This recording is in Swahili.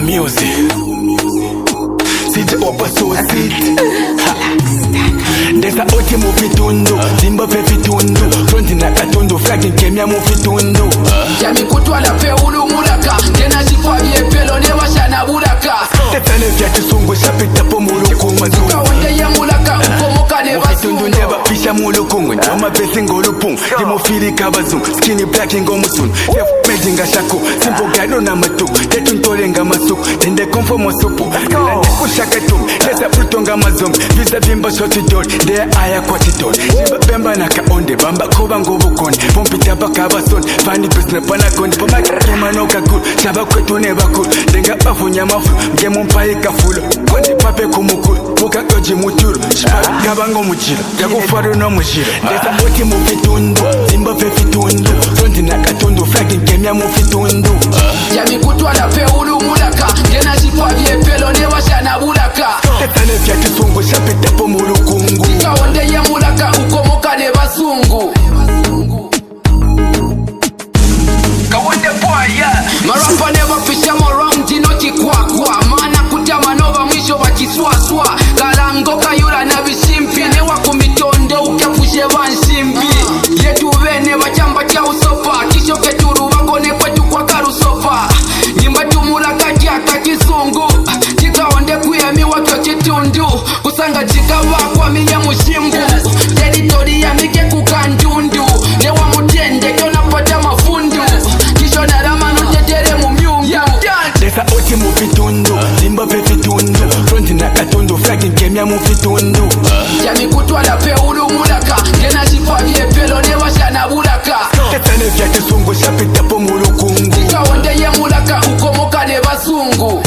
music. Sije Wapa Solcity. There's a oti Mufitundu, Zimba Mufitundu, Fronti na Katundu, Flagging Kemia Mufitundu. Jami kutwala pe ulu Mulaka, Tena chikwa pelo ne washana Mulaka. Tetane vya Kizungu shapita po mulukungu. Kaonde ya Mulaka, ukomoka ne basungu. Mufitundu Nebapishamo mulukungu, Njoma besi ngolupungu. Dimofili kabazungu, skinny black ingomutunu. Chef medinga shaku, simple gado na matuku. Tetu ntolenga masuku, tende konfomo supu. Lande kushakatum, lesa prutonga mazombi. Visa bimba shoti doli, dea aya kwa titoli. Shimba bemba na Kaonde, bamba koba ngobukoni. Pompita baka basoni, fani pesne panakondi. Pomaki tuma no kakulu, shaba Kwetu Nebakulu. Denga bafu nyamafu, mgemu mpaye kafulo. Kondi pape kumukulu, buka koji muturu. Shibari kabango mujiro, yaku faru no mujiro. Desa oti Mufitundu, Zimba Mufitundu, Fronti na Katundu, Flagging Kemia Mufitundu. Jami kutwala pe ulu Mulaka, Tena chikwa pelo ne washana Mulaka. Tetane vya Kizungu shapita po mulukungu. Kaonde ya Mulaka, ukomoka ne basungu. Kaonde boy, yeah. Marapa Nebapishamo round dino Kikwakwa. Maana Kutama nova Mwisho Bakiswaswa. Kalango Kayula na Bishimpi. Ne Wakumitondo Ukepuzhe Nshimbi. Yetu Bene Bakyamba Usopa. Kisho Tulubakone Kwetu kwa Kalusopa. Ngimbatu Mulaka Kyaka Kizungu. Kiikaonde Amiwa Kitundu. Kusanga Kikwakwa minya Nshimbi. Territory ya Kekukandu-ndu. Lewa mutende kona pata mafundu. Kisho na ramano tetere mu myungu. Desa oti Mufitundu, Zimba Mufitundu, Fronti na Katundu, Flagging Kemia Mufitundu. Jami kutwala pe ulu Mulaka, Tena chikwa pelo ne washana Mulaka. Tetane vya Kizungu shapita po mulukungu. Kaonde ya Mulaka, ukomoka ne basungu.